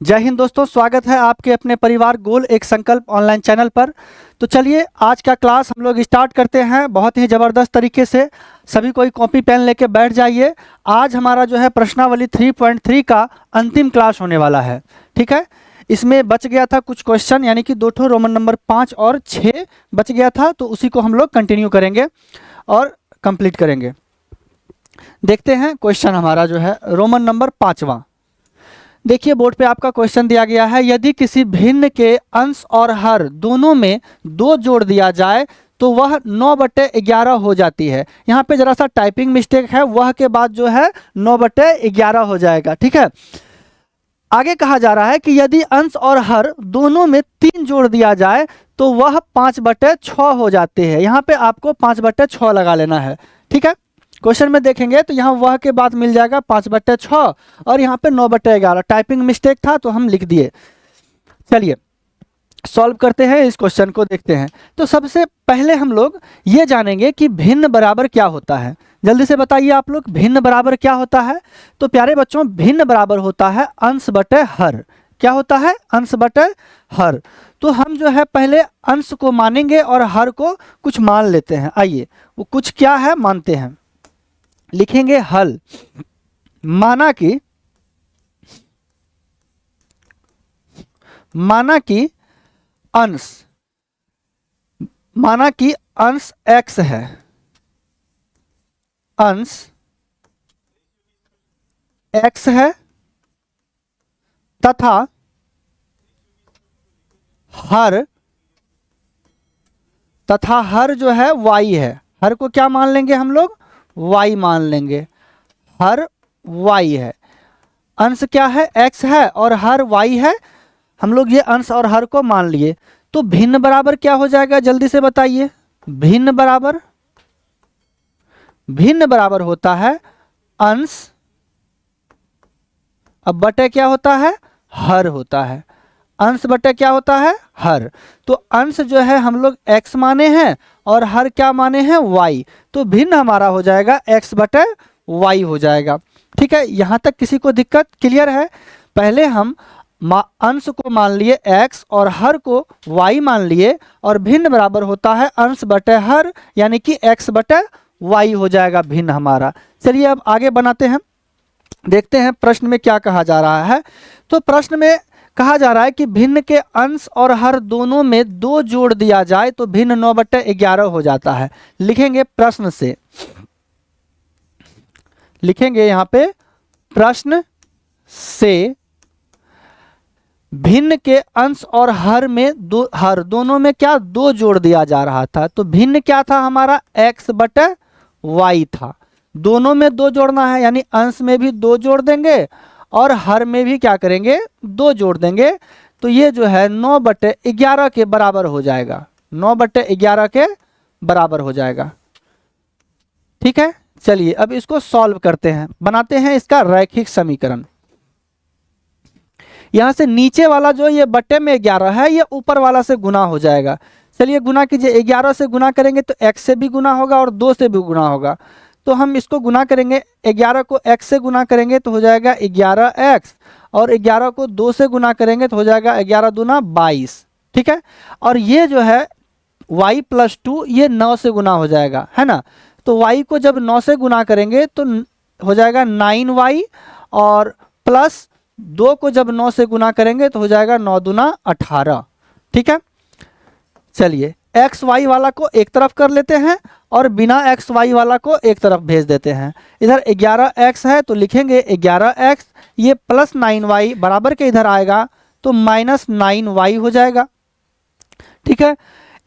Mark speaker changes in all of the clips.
Speaker 1: जय हिंद दोस्तों, स्वागत है आपके अपने परिवार गोल एक संकल्प ऑनलाइन चैनल पर। तो चलिए आज का क्लास हम लोग स्टार्ट करते हैं बहुत ही ज़बरदस्त तरीके से। सभी कोई कॉपी पेन लेके बैठ जाइए। आज हमारा जो है प्रश्नावली 3.3 का अंतिम क्लास होने वाला है। ठीक है, इसमें बच गया था कुछ क्वेश्चन, यानी कि 2 ठो रोमन नंबर 5 और 6 बच गया था, तो उसी को हम लोग कंटिन्यू करेंगे और कंप्लीट करेंगे। देखते हैं क्वेश्चन हमारा जो है रोमन नंबर 5वां। देखिए बोर्ड पे आपका क्वेश्चन दिया गया है, यदि किसी भिन्न के अंश और हर दोनों में 2 जोड़ दिया जाए तो वह 9/11 हो जाती है। यहाँ पे जरा सा टाइपिंग मिस्टेक है, वह के बाद जो है 9/11 हो जाएगा। ठीक है, आगे कहा जा रहा है कि यदि अंश और हर दोनों में 3 जोड़ दिया जाए तो वह 5/6 हो जाते हैं। यहाँ पे आपको 5/6 लगा लेना है। ठीक है, क्वेश्चन में देखेंगे तो यहाँ वह के बाद मिल जाएगा 5/6 और यहाँ पे 9/11। टाइपिंग मिस्टेक था तो हम लिख दिए। चलिए सॉल्व करते हैं, इस क्वेश्चन को देखते हैं। तो सबसे पहले हम लोग ये जानेंगे कि भिन्न बराबर क्या होता है। जल्दी से बताइए आप लोग, भिन्न बराबर क्या होता है। तो प्यारे बच्चों, भिन्न बराबर होता है अंश बटे हर। क्या होता है? अंश बटे हर। तो हम जो है पहले अंश को मानेंगे और हर को कुछ मान लेते हैं। आइए वो कुछ क्या है मानते हैं। लिखेंगे हल। माना कि अंश x है, अंश x है तथा हर जो है y है। हर को क्या मान लेंगे हम लोग? y मान लेंगे। हर y है, अंश क्या है? x है और हर y है। हम लोग ये अंश और हर को मान लिए। तो भिन्न बराबर क्या हो जाएगा, जल्दी से बताइए। भिन्न बराबर होता है अंश, अब बटे क्या होता है? हर होता है। अंश बटे क्या होता है? हर। तो अंश जो है हम लोग x माने हैं और हर क्या माने हैं? y। तो भिन्न हमारा हो जाएगा x बटे y हो जाएगा। ठीक है, यहाँ तक किसी को दिक्कत? क्लियर है? पहले हम अंश को मान लिए x और हर को y मान लिए, और भिन्न बराबर होता है अंश बटे हर, यानी कि x बटे y हो जाएगा भिन्न हमारा। चलिए अब आगे बनाते हैं, देखते हैं प्रश्न में क्या कहा जा रहा है। तो प्रश्न में कहा जा रहा है कि भिन्न के अंश और हर दोनों में 2 जोड़ दिया जाए तो भिन्न 9/11 हो जाता है। लिखेंगे प्रश्न से, लिखेंगे यहाँ पे प्रश्न से भिन्न के अंश और हर में हर दोनों में क्या 2 जोड़ दिया जा रहा था। तो भिन्न क्या था हमारा? x बटे y था। दोनों में 2 जोड़ना है, यानी अंश में भी 2 जोड़ देंगे और हर में भी क्या करेंगे? 2 जोड़ देंगे। तो ये जो है 9/11 के बराबर हो जाएगा। 9/11 के बराबर हो जाएगा। ठीक है, चलिए अब इसको सॉल्व करते हैं, बनाते हैं इसका रैखिक समीकरण। यहां से नीचे वाला जो ये बटे में 11 है, ये ऊपर वाला से गुना हो जाएगा। चलिए गुना कीजिए। 11 से गुना करेंगे तो x से भी गुना होगा और 2 से भी गुना होगा। तो हम इसको गुना करेंगे। 11 को x से गुना करेंगे तो हो जाएगा 11x, और 11 को 2 से गुना करेंगे तो हो जाएगा 11 दूना 22। ठीक है, और ये जो है y + 2 ये 9 से गुना हो जाएगा, है ना। तो y को जब 9 से गुना करेंगे तो हो जाएगा 9y, और प्लस 2 को जब 9 से गुना करेंगे तो हो जाएगा 9 दूना 18। ठीक है, चलिए एक्स वाई वाला को एक तरफ कर लेते हैं और बिना एक्स वाई वाला को एक तरफ भेज देते हैं। इधर 11x है तो लिखेंगे 11x, ये प्लस 9y बराबर के इधर आएगा तो -9y हो जाएगा। ठीक है,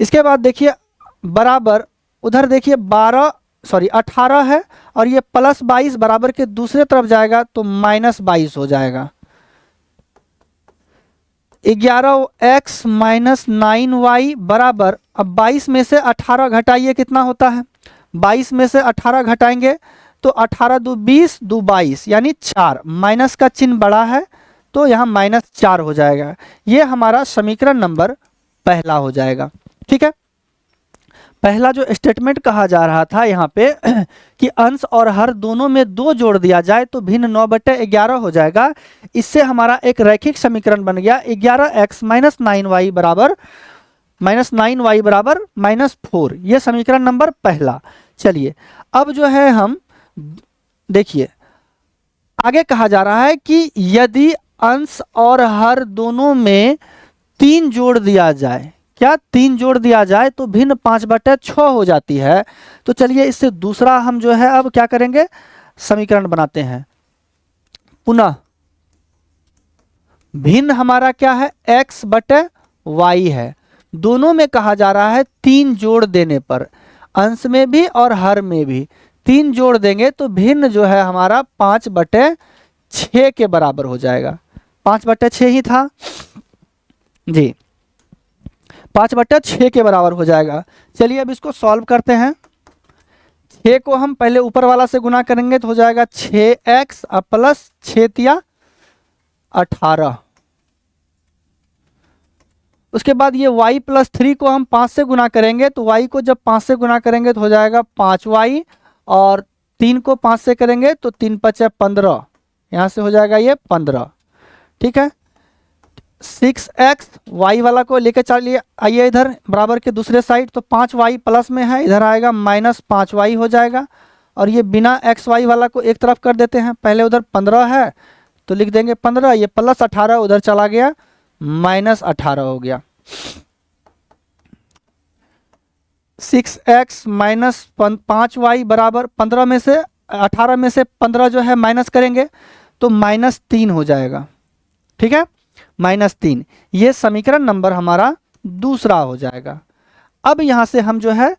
Speaker 1: इसके बाद देखिए बराबर उधर देखिए 18 है और ये प्लस 22 बराबर के दूसरे तरफ जाएगा तो -22 हो जाएगा। 11x - 9y बराबर, अब 22 में से 18 घटाइए कितना होता है? 22 में से 18 घटाएंगे तो 18 दू 20 दू 22 यानी 4, माइनस का चिन्ह बड़ा है तो यहाँ -4 हो जाएगा। ये हमारा समीकरण नंबर पहला हो जाएगा। ठीक है, पहला जो स्टेटमेंट कहा जा रहा था यहाँ पे कि अंश और हर दोनों में 2 जोड़ दिया जाए तो भिन्न 9/11 हो जाएगा। इससे हमारा एक रैखिक समीकरण बन गया 11x माइनस 9y बराबर -4। ये समीकरण नंबर पहला। चलिए अब जो है हम देखिए आगे कहा जा रहा है कि यदि अंश और हर दोनों में 3 जोड़ दिया जाए, क्या 3 जोड़ दिया जाए तो भिन्न 5/6 हो जाती है। तो चलिए इससे दूसरा हम जो है अब क्या करेंगे, समीकरण बनाते हैं। पुनः भिन्न हमारा क्या है, x/y है। दोनों में कहा जा रहा है 3 जोड़ देने पर, अंश में भी और हर में भी 3 जोड़ देंगे तो भिन्न जो है हमारा 5/6 के बराबर हो जाएगा। 5/6 ही था जी, 5/6 के बराबर हो जाएगा। चलिए अब इसको सॉल्व करते हैं। 6 को हम पहले ऊपर वाला से गुना करेंगे तो हो जाएगा 6x प्लस 6 18। उसके बाद ये y प्लस 3 को हम 5 से गुना करेंगे तो y को जब 5 से गुना करेंगे तो हो जाएगा 5y, और 3 को 5 से करेंगे तो 3×5 = 15, यहाँ से हो जाएगा ये 15। ठीक है, 6x y वाला को लेकर चलिए आइए इधर बराबर के दूसरे साइड, तो 5y प्लस में है, इधर आएगा -5y हो जाएगा। और ये बिना xy वाला को एक तरफ कर देते हैं, पहले उधर 15 है तो लिख देंगे 15, ये प्लस 18 उधर चला गया -18 हो गया। 6x माइनस 5y बराबर 15 में से 18 में से 15 जो है माइनस करेंगे तो -3 हो जाएगा। ठीक है, -3, ये समीकरण नंबर हमारा दूसरा हो जाएगा। अब यहाँ से हम जो है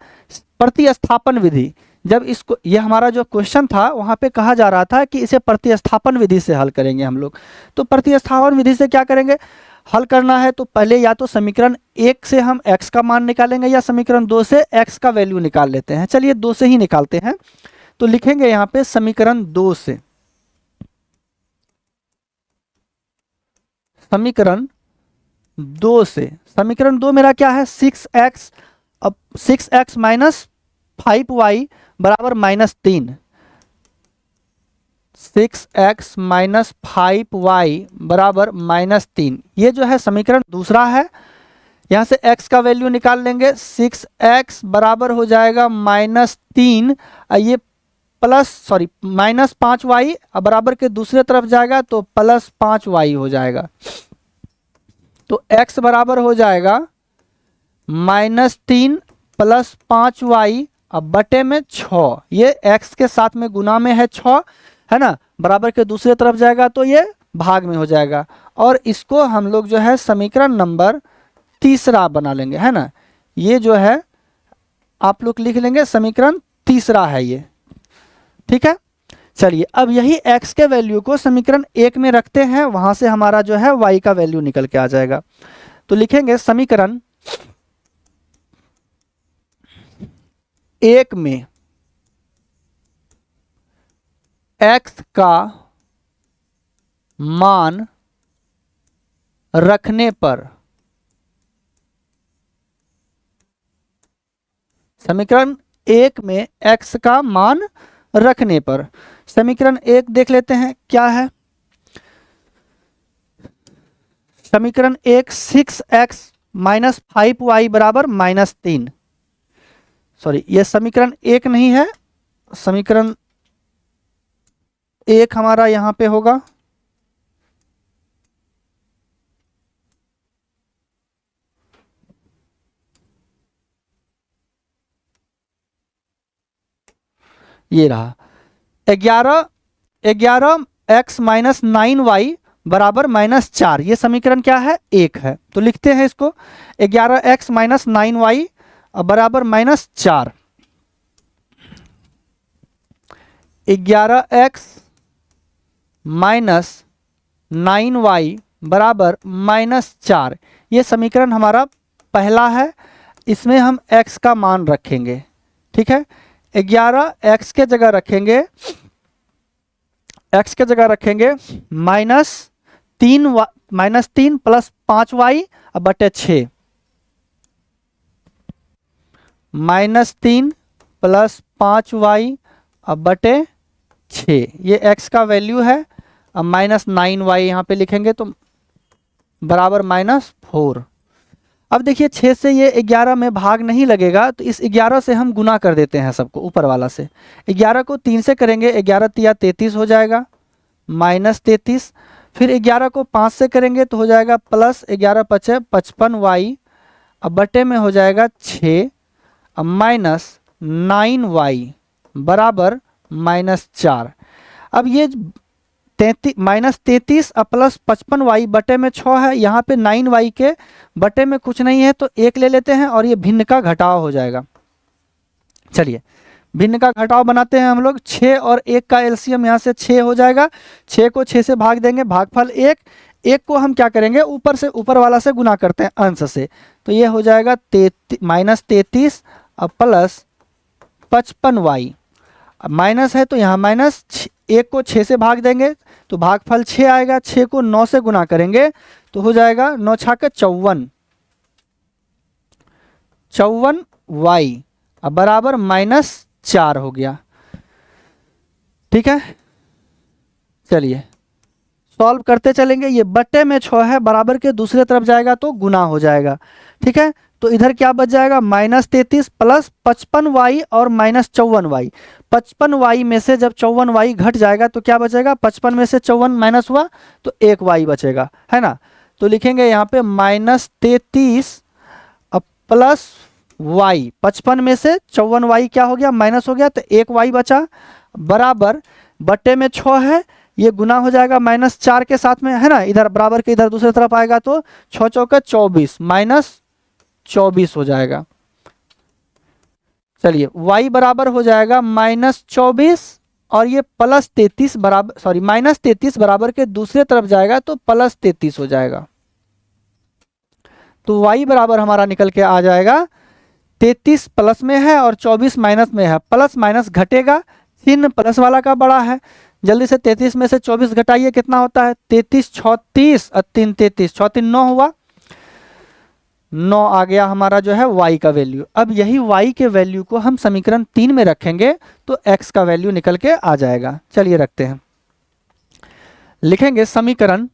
Speaker 1: प्रतिस्थापन विधि, जब इसको, ये हमारा जो क्वेश्चन था वहाँ पे कहा जा रहा था कि इसे प्रतिस्थापन विधि से हल करेंगे हम लोग। तो प्रतिस्थापन विधि से क्या करेंगे, हल करना है तो पहले या तो समीकरण 1 से हम x का मान निकालेंगे या समीकरण 2 से x का वैल्यू निकाल लेते हैं। चलिए 2 से ही निकालते हैं, तो लिखेंगे यहाँ पे समीकरण 2 से, समीकरण 2 से, समीकरण 2 मेरा क्या है 6x, अब 6x माइनस 5y बराबर -3, 6x माइनस 5y बराबर -3, ये जो है समीकरण दूसरा है। यहाँ से x का वैल्यू निकाल लेंगे, 6x बराबर हो जाएगा -3, ये -5y बराबर के दूसरे तरफ जाएगा तो +5y हो जाएगा। तो x बराबर हो जाएगा -3 + 5y अब बटे में 6, ये x के साथ में गुना में है 6 है ना, बराबर के दूसरे तरफ जाएगा तो ये भाग में हो जाएगा। और इसको हम लोग जो है समीकरण नंबर तीसरा बना लेंगे, है ना, ये जो है आप लोग लिख लेंगे समीकरण तीसरा है ये। ठीक है, चलिए अब यही x के वैल्यू को समीकरण 1 में रखते हैं, वहां से हमारा जो है y का वैल्यू निकल के आ जाएगा। तो लिखेंगे समीकरण 1 में x का मान रखने पर, समीकरण 1 में x का मान रखने पर, समीकरण 1 देख लेते हैं क्या है। समीकरण 1 6x माइनस 5y बराबर -3, सॉरी ये समीकरण 1 नहीं है, समीकरण 1 हमारा यहां पे होगा ये रहा 11x माइनस 9y बराबर -4, ये समीकरण क्या है 1 है। तो लिखते हैं इसको 11x माइनस 9y बराबर -4, 11x माइनस 9y बराबर -4, ये समीकरण हमारा पहला है, इसमें हम x का मान रखेंगे। ठीक है, 11 x के जगह रखेंगे, x के जगह रखेंगे -3 + 5y बटे 6, -3 प्लस 5y अब बटे 6, ये x का वैल्यू है। अब -9y यहाँ पे लिखेंगे तो बराबर -4। अब देखिए 6 से ये 11 में भाग नहीं लगेगा, तो इस 11 से हम गुना कर देते हैं सबको ऊपर वाला से। 11 को 3 से करेंगे, 11 तिया 33 हो जाएगा, -33। फिर 11 को 5 से करेंगे तो हो जाएगा प्लस 11 पचे 55y अब बटे में हो जाएगा 6 अब -9y बराबर -4। अब ये -33 अब प्लस 55y बटे में 6 है, यहाँ पे 9y के बटे में कुछ नहीं है तो 1 ले लेते हैं और ये भिन्न का घटाव हो जाएगा। चलिए भिन्न का घटाव बनाते हैं हम लोग। 6 और 1 का एलसीएम यहाँ से 6 हो जाएगा। 6 को 6 से भाग देंगे, भागफल 1। 1 को हम क्या करेंगे, ऊपर वाला से गुना करते हैं अंश से, तो ये हो जाएगा -33 अब प्लस 55y। अब माइनस है तो यहाँ माइनस, 1 को 6 से भाग देंगे तो भागफल 6 आएगा। 6 को 9 से गुना करेंगे तो हो जाएगा 9 छाके 54y अब बराबर -4 हो गया। ठीक है, चलिए सॉल्व करते चलेंगे। ये बट्टे में 6 है, बराबर के दूसरे तरफ जाएगा तो गुना हो जाएगा। ठीक है, तो इधर क्या बच जाएगा, -33 प्लस 55y और -54y। 55y में से जब 54y घट जाएगा तो क्या बचेगा, 55 में से 54 माइनस हुआ तो 1y बचेगा, है ना। तो लिखेंगे यहाँ पे -33 अब प्लस y, 55 में से 54y क्या हो गया, माइनस हो गया तो 1y बचा, बराबर बट्टे में 6 है, ये गुना हो जाएगा -4 के साथ में, है ना। इधर बराबर के इधर दूसरी तरफ आएगा तो 6 चौके 24 -24 हो जाएगा। चलिए y बराबर हो जाएगा -24 और ये +33 बराबर, सॉरी -33 बराबर के दूसरे तरफ जाएगा तो +33 हो जाएगा। तो y बराबर हमारा निकल के आ जाएगा 33 प्लस में है और 24 माइनस में है, प्लस माइनस घटेगा, चिन्ह प्लस वाला का बड़ा है। जल्दी से 33 में से 24 घटाइए, कितना होता है 33 36 और 3 33, 6 3 9 हुआ, 9 आ गया हमारा जो है y का वैल्यू। अब यही y के वैल्यू को हम समीकरण 3 में रखेंगे तो x का वैल्यू निकल के आ जाएगा। चलिए रखते हैं, लिखेंगे समीकरण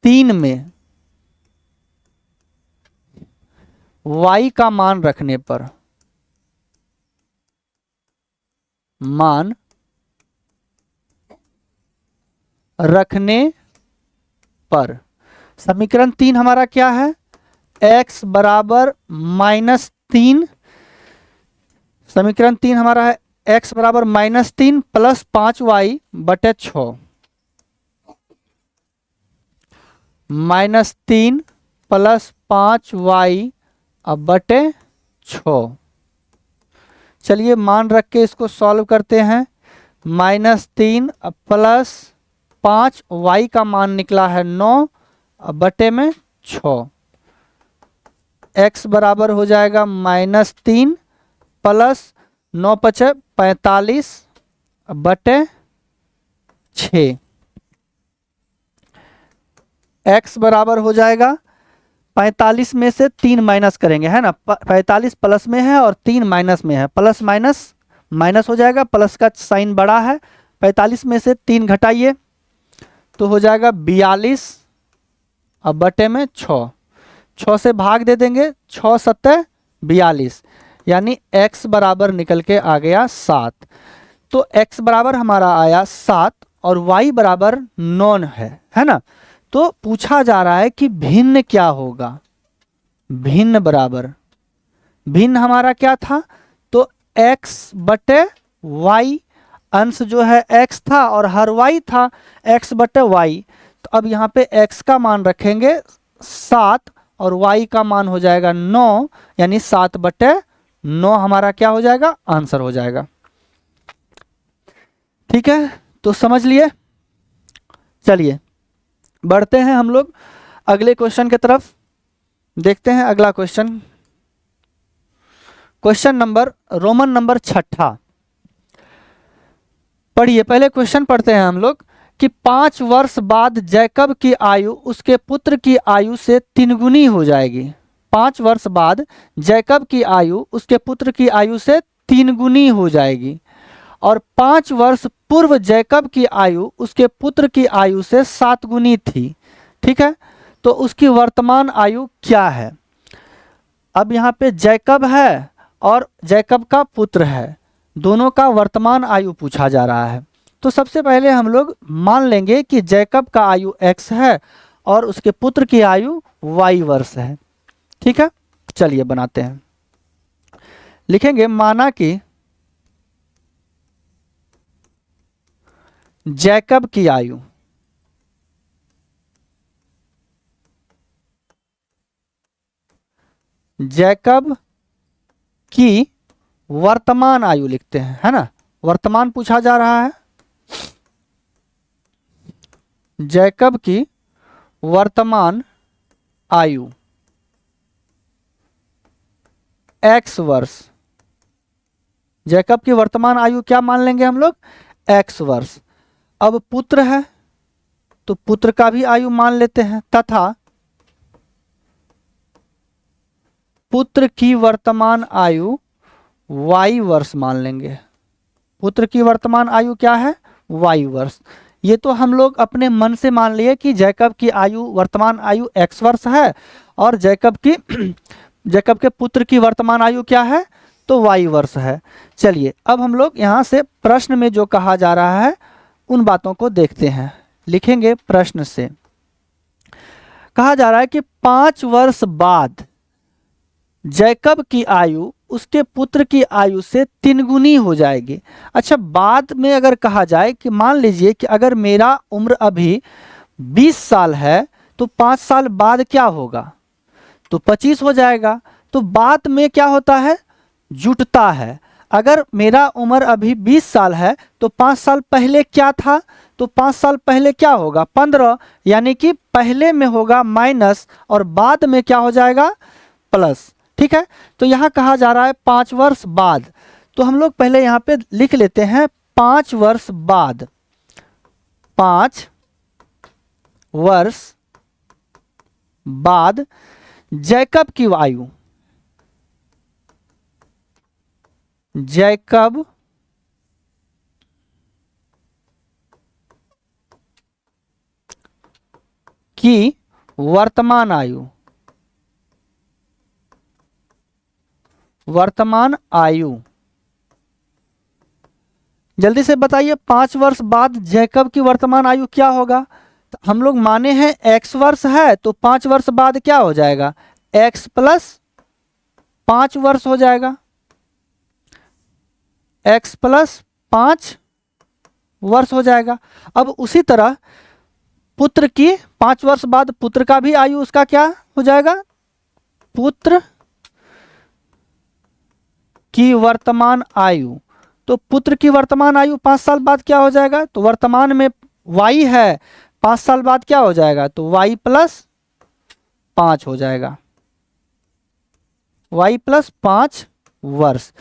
Speaker 1: 3 में y का मान रखने पर, मान रखने पर समीकरण 3 हमारा क्या है, x बराबर -3, समीकरण 3 हमारा है x बराबर -3 प्लस 5y बटे 6, -3 प्लस 5y अब बटे 6। चलिए मान रख के इसको सॉल्व करते हैं। -3 प्लस 5y का मान निकला है 9 अब बटे में 6, x बराबर हो जाएगा -3 प्लस 9 पचे 45 बटे 6, x बराबर हो जाएगा 45 में से 3 माइनस करेंगे, है ना। 45 प्लस में है और 3 माइनस में है, प्लस माइनस माइनस हो जाएगा, प्लस का साइन बड़ा है। 45 में से 3 घटाइए तो हो जाएगा 42 अब बटे में 6, 6 से भाग दे देंगे, 6 7 42, यानी x बराबर निकल के आ गया 7। तो x बराबर हमारा आया 7 और y बराबर 9 है ना। तो पूछा जा रहा है कि भिन्न क्या होगा, भिन्न बराबर, भिन्न हमारा क्या था, तो x बटे y, अंश जो है x था और हर y था x बटे y। तो अब यहाँ पे x का मान रखेंगे 7 और y का मान हो जाएगा 9, यानी 7 बटे 9 हमारा क्या हो जाएगा, आंसर हो जाएगा। ठीक है, तो समझ लिए। चलिए बढ़ते हैं हम लोग अगले क्वेश्चन की तरफ, देखते हैं अगला question. Question number Roman number 6 पढ़िए, पहले क्वेश्चन पढ़ते हैं हम लोग कि 5 वर्ष बाद जैकब की आयु उसके पुत्र की आयु से 3 गुनी हो जाएगी। 5 वर्ष बाद जैकब की आयु उसके पुत्र की आयु से 3 गुनी हो जाएगी। और 5 वर्ष पूर्व जैकब की आयु उसके पुत्र की आयु से 7 गुनी थी। ठीक है, तो उसकी वर्तमान आयु क्या है? अब यहाँ पे जैकब है और जैकब का पुत्र है, दोनों का वर्तमान आयु पूछा जा रहा है। तो सबसे पहले हम लोग मान लेंगे कि जैकब का आयु x है और उसके पुत्र की आयु y वर्ष है। ठीक है, चलिए बनाते हैं। लिखेंगे माना कि जैकब की आयु जैकब की वर्तमान आयु लिखते हैं, है ना, वर्तमान पूछा जा रहा है। जैकब की वर्तमान आयु x वर्ष। जैकब की वर्तमान आयु क्या मान लेंगे हम लोग? x वर्ष। अब पुत्र है तो पुत्र का भी आयु मान लेते हैं, तथा पुत्र की वर्तमान आयु y वर्ष मान लेंगे। पुत्र की वर्तमान आयु क्या है? y वर्ष। ये तो हम लोग अपने मन से मान लिए कि जैकब की आयु वर्तमान आयु x वर्ष है और जैकब के पुत्र की वर्तमान आयु क्या है? तो y वर्ष है। चलिए अब हम लोग यहाँ से प्रश्न में जो कहा जा रहा है उन बातों को देखते हैं। लिखेंगे प्रश्न से कहा जा रहा है कि 5 वर्ष बाद जैकब की आयु उसके पुत्र की आयु से 3 गुनी हो जाएगी। अच्छा, बाद में अगर कहा जाए कि मान लीजिए कि अगर मेरा उम्र अभी 20 साल है तो 5 साल बाद क्या होगा? तो 25 हो जाएगा। तो बाद में क्या होता है? जुटता है। अगर मेरा उम्र अभी 20 साल है तो 5 साल पहले क्या था? तो 5 साल पहले क्या होगा? 15, यानी कि पहले में होगा माइनस और बाद में क्या हो जाएगा? प्लस। ठीक है, तो यहाँ कहा जा रहा है 5 वर्ष बाद, तो हम लोग पहले यहाँ पे लिख लेते हैं 5 वर्ष बाद। 5 वर्ष बाद जैकब की आयु, जैकब की वर्तमान आयु, वर्तमान आयु जल्दी से बताइए 5 वर्ष बाद जैकब की वर्तमान आयु क्या होगा? तो हम लोग माने हैं x वर्ष है तो 5 वर्ष बाद क्या हो जाएगा? x प्लस 5 वर्ष हो जाएगा। x प्लस 5 वर्ष हो जाएगा। अब उसी तरह पुत्र की 5 वर्ष बाद पुत्र का भी आयु उसका क्या हो जाएगा? पुत्र की वर्तमान आयु, तो पुत्र की वर्तमान आयु 5 साल बाद क्या हो जाएगा? तो वर्तमान में y है, 5 साल बाद क्या हो जाएगा? तो y प्लस 5 हो जाएगा। y प्लस 5 वर्ष।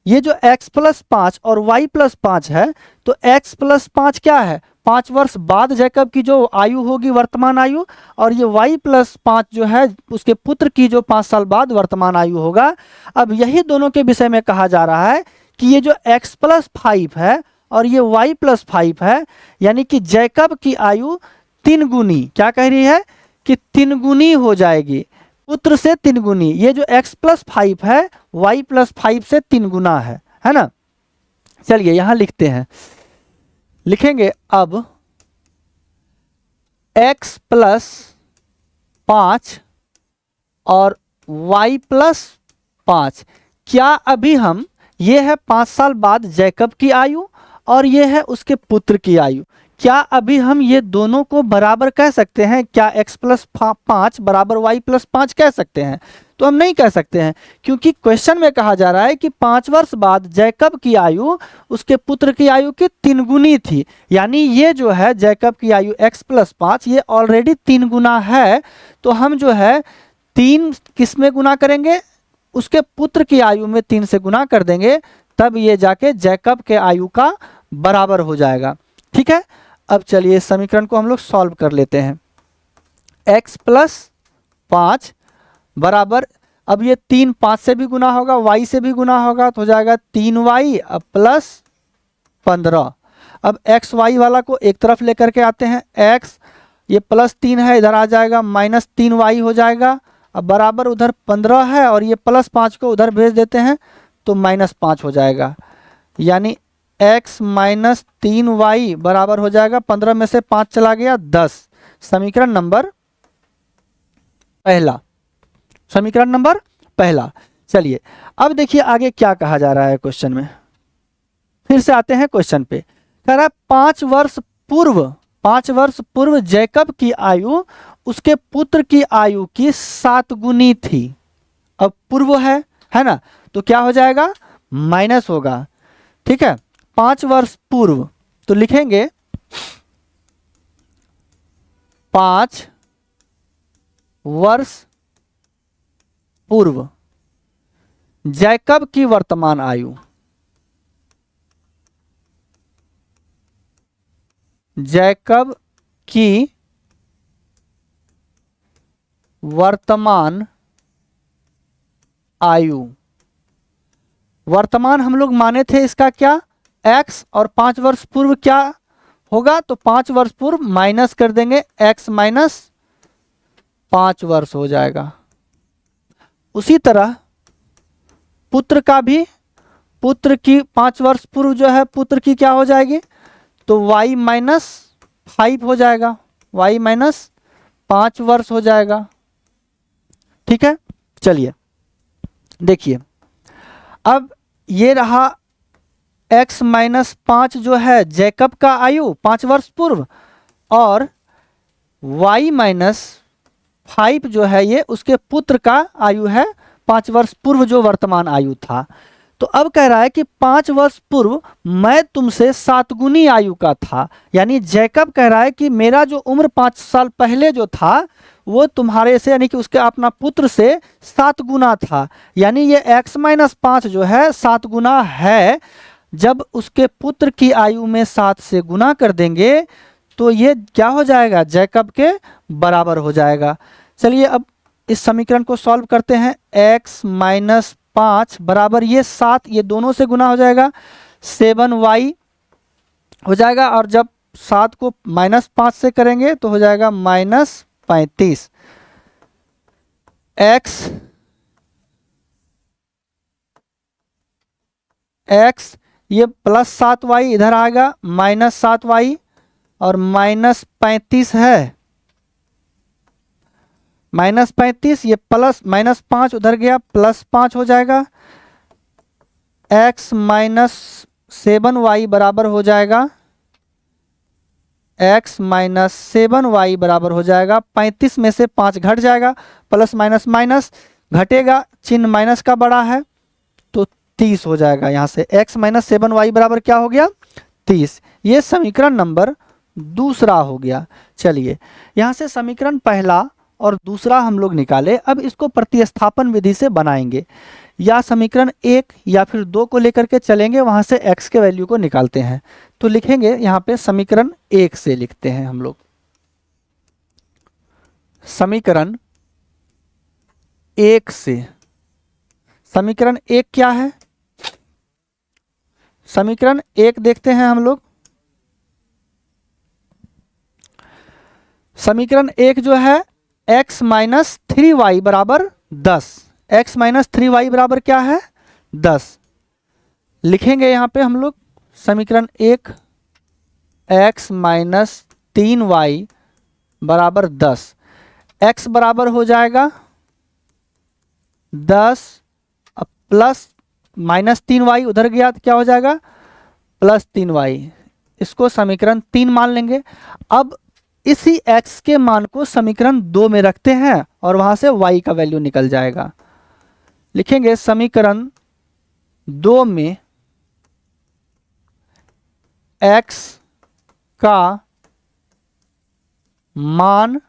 Speaker 1: ये जो x प्लस 5 और y प्लस 5 है तो x प्लस 5 क्या है? 5 वर्ष बाद जैकब की जो आयु होगी वर्तमान आयु, और ये y प्लस 5 जो है उसके पुत्र की जो 5 साल बाद वर्तमान आयु होगा। अब यही दोनों के विषय में कहा जा रहा है कि ये जो x प्लस 5 है और ये y प्लस 5 है, यानी कि जैकब की आयु 3 गुनी, क्या कह रही है कि 3 गुनी हो जाएगी, पुत्र से 3 गुनी। ये जो x प्लस 5 है y प्लस 5 से 3 गुना है ना। चलिए यहां लिखते हैं, लिखेंगे अब x प्लस 5 और y प्लस 5, क्या अभी हम, ये है 5 साल बाद जैकब की आयु और ये है उसके पुत्र की आयु, क्या अभी हम ये दोनों को बराबर कह सकते हैं? क्या x प्लस 5 बराबर y प्लस 5 कह सकते हैं? तो हम नहीं कह सकते हैं, क्योंकि क्वेश्चन में कहा जा रहा है कि 5 वर्ष बाद जैकब की आयु उसके पुत्र की आयु की 3 गुनी थी, यानी ये जो है जैकब की आयु x प्लस 5 ये ऑलरेडी 3 गुना है। तो हम जो है 3 किस में गुना करेंगे? उसके पुत्र की आयु में 3 से गुना कर देंगे, तब ये जाके जैकब के आयु का बराबर हो जाएगा। ठीक है, अब चलिए इस समीकरण को हम लोग सॉल्व कर लेते हैं। x प्लस 5 बराबर, अब ये 3 5 से भी गुना होगा, y से भी गुना होगा, तो हो जाएगा 3y अब प्लस 15। अब एक्स वाई वाला को एक तरफ लेकर के आते हैं, x ये प्लस 3 है, इधर आ जाएगा माइनस 3y हो जाएगा। अब बराबर उधर 15 है और ये प्लस 5 को उधर भेज देते हैं तो माइनस 5 हो जाएगा, यानी x माइनस 3y बराबर हो जाएगा 15 में से 5 चला गया 10। समीकरण नंबर पहला, समीकरण नंबर पहला। चलिए अब देखिए आगे क्या कहा जा रहा है क्वेश्चन में। फिर से आते हैं क्वेश्चन पे। कह रहा है 5 वर्ष पूर्व जैकब की आयु उसके पुत्र की आयु की 7 गुनी थी। अब पूर्व है ना, तो क्या हो जाएगा, माइनस होगा। ठीक है, 5 वर्ष पूर्व, तो लिखेंगे 5 वर्ष पूर्व जैकब की वर्तमान आयु, जैकब की वर्तमान आयु, वर्तमान हम लोग माने थे इसका क्या, x, और 5 वर्ष पूर्व क्या होगा, तो 5 वर्ष पूर्व माइनस कर देंगे, x माइनस 5 वर्ष हो जाएगा। उसी तरह पुत्र का भी, पुत्र की 5 वर्ष पूर्व जो है पुत्र की क्या हो जाएगी, तो y माइनस 5 हो जाएगा, y माइनस 5 वर्ष हो जाएगा। ठीक है, चलिए देखिए अब ये रहा x माइनस 5 जो है जैकब का आयु 5 वर्ष पूर्व, और y माइनस 5 जो है ये उसके पुत्र का आयु है 5 वर्ष पूर्व जो वर्तमान आयु था। तो अब कह रहा है कि 5 वर्ष पूर्व मैं तुमसे 7 गुनी आयु का था, यानी जैकब कह रहा है कि मेरा जो उम्र 5 साल पहले जो था वो तुम्हारे से, यानी कि उसके अपना पुत्र से 7 गुना था, यानी ये x माइनस 5 जो है 7 गुना है। जब उसके पुत्र की आयु में 7 से गुना कर देंगे तो ये क्या हो जाएगा, जैकब के बराबर हो जाएगा। चलिए अब इस समीकरण को सॉल्व करते हैं। x माइनस 5 बराबर ये 7, ये दोनों से गुना हो जाएगा, 7y हो जाएगा, और जब 7 को माइनस 5 से करेंगे तो हो जाएगा माइनस 35। x ये प्लस 7y इधर आएगा, माइनस 7y, और माइनस 35 है, माइनस 35, ये प्लस माइनस 5 उधर गया, प्लस 5 हो जाएगा। x माइनस 7y बराबर हो जाएगा, x माइनस 7y बराबर हो जाएगा 35 में से 5 घट जाएगा, प्लस माइनस माइनस घटेगा, चिन्ह माइनस का बड़ा है तो 30 हो जाएगा। यहाँ से x माइनस 7y बराबर क्या हो गया, 30। ये समीकरण नंबर दूसरा हो गया। चलिए यहाँ से समीकरण पहला और दूसरा हम लोग निकाले, अब इसको प्रतिस्थापन विधि से बनाएंगे, या समीकरण 1 या फिर 2 को लेकर के चलेंगे, वहां से x के वैल्यू को निकालते हैं। तो लिखेंगे यहाँ पे समीकरण 1 से लिखते हैं हम लोग। समीकरण 1 से, समीकरण 1 क्या है, समीकरण 1 देखते हैं हम लोग। समीकरण 1 जो है x माइनस 3y बराबर 10, x माइनस 3y बराबर क्या है, 10। लिखेंगे यहाँ पे हम लोग समीकरण 1 x माइनस 3y बराबर 10, x बराबर हो जाएगा 10 प्लस माइनस 3y उधर गया तो क्या हो जाएगा, प्लस 3y, इसको समीकरण 3 मान लेंगे। अब इसी x के मान को समीकरण 2 में रखते हैं और वहां से y का वैल्यू निकल जाएगा। लिखेंगे समीकरण 2 में x का मान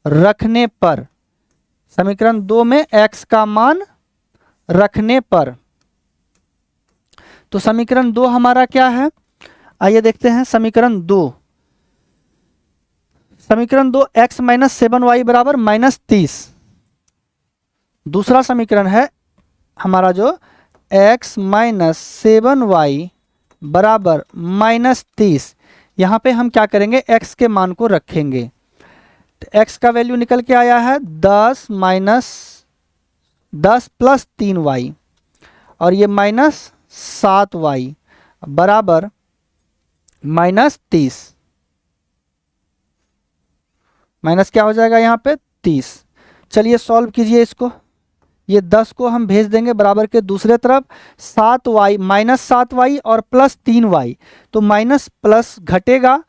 Speaker 1: रखने पर, समीकरण 2 में x का मान रखने पर, तो समीकरण 2 हमारा क्या है, आइए देखते हैं समीकरण 2। समीकरण 2 x माइनस 7y बराबर -30। दूसरा समीकरण है हमारा जो x माइनस 7y बराबर -30। यहाँ पे हम क्या करेंगे, x के मान को रखेंगे। तो x का वैल्यू निकल के आया है 10 प्लस 3y और ये -7y बराबर -30। माइनस क्या हो जाएगा यहाँ पे 30। चलिए सॉल्व कीजिए इसको। ये 10 को हम भेज देंगे बराबर के दूसरे तरफ। 7y -7y और प्लस 3y, तो माइनस प्लस घटेगा,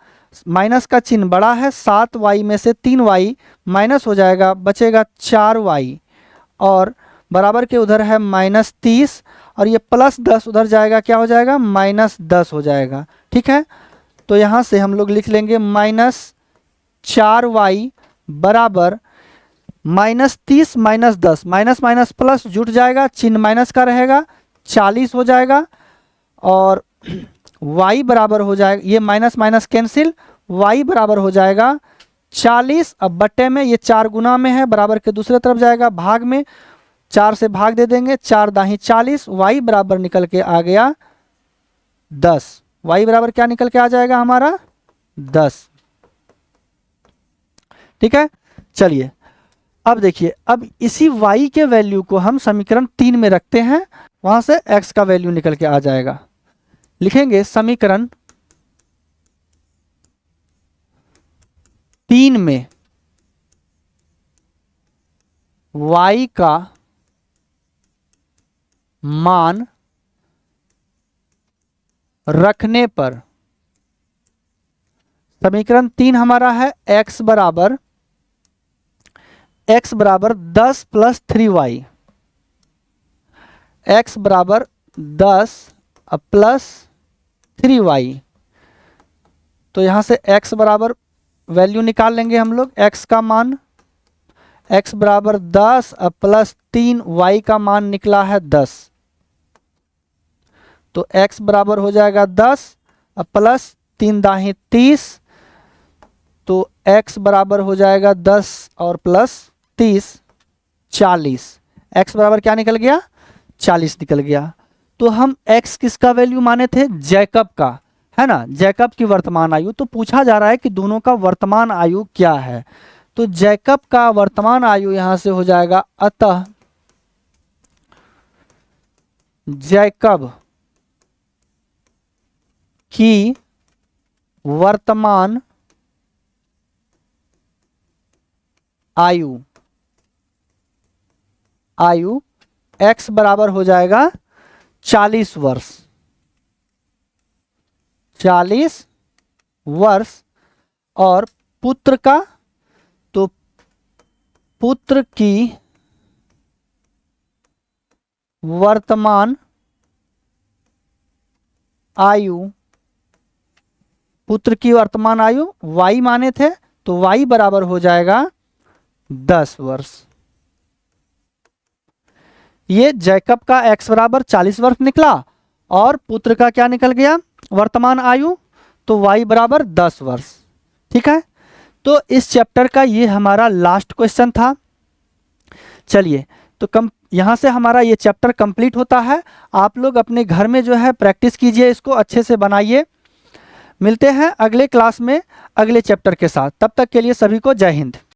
Speaker 1: माइनस का चिन्ह बड़ा है। 7y में से 3y माइनस हो जाएगा, बचेगा 4y और बराबर के उधर है -30 और ये प्लस 10 उधर जाएगा, क्या हो जाएगा -10 हो जाएगा। ठीक है, तो यहाँ से हम लोग लिख लेंगे -4y बराबर -30 -10, माइनस माइनस प्लस जुट जाएगा, चिन्ह माइनस का रहेगा, 40 हो जाएगा और y बराबर हो जाएगा, ये माइनस माइनस कैंसिल, y बराबर हो जाएगा 40। अब बट्टे में ये 4 गुना में है, बराबर के दूसरे तरफ जाएगा, भाग में 4 से भाग दे देंगे, 4 दाही 40, y बराबर निकल के आ गया 10। y बराबर क्या निकल के आ जाएगा हमारा 10। ठीक है, चलिए अब देखिए, अब इसी y के वैल्यू को हम समीकरण 3 में रखते हैं, वहां से x का वैल्यू निकल के आ जाएगा। लिखेंगे समीकरण 3 में y का मान रखने पर, समीकरण 3 हमारा है x बराबर 10 प्लस 3y, x बराबर 10 प्लस 3y। तो यहाँ से x बराबर वैल्यू निकाल लेंगे हम लोग, x का मान, x बराबर 10 प्लस 3y का मान निकला है 10। तो x बराबर हो जाएगा 10 प्लस 3 दाही 30, तो x बराबर हो जाएगा 10 और प्लस 30 40। x बराबर क्या निकल गया 40 निकल गया। तो हम x किसका वैल्यू माने थे, जैकब का, है ना, जैकब की वर्तमान आयु। तो पूछा जा रहा है कि दोनों का वर्तमान आयु क्या है, तो जैकब का वर्तमान आयु यहां से हो जाएगा, अतः जैकब की वर्तमान आयु x बराबर हो जाएगा 40 वर्ष, 40 वर्ष। और पुत्र का, तो पुत्र की वर्तमान आयु, पुत्र की वर्तमान आयु y माने थे, तो y बराबर हो जाएगा 10 वर्ष। ये जैकब का x बराबर 40 वर्ष निकला और पुत्र का क्या निकल गया वर्तमान आयु, तो y बराबर 10 वर्ष। ठीक है, तो इस चैप्टर का ये हमारा लास्ट क्वेश्चन था। चलिए, तो यहाँ से हमारा ये चैप्टर कंप्लीट होता है। आप लोग अपने घर में जो है प्रैक्टिस कीजिए, इसको अच्छे से बनाइए। मिलते हैं अगले क्लास में अगले चैप्टर के साथ, तब तक के लिए सभी को जय हिंद।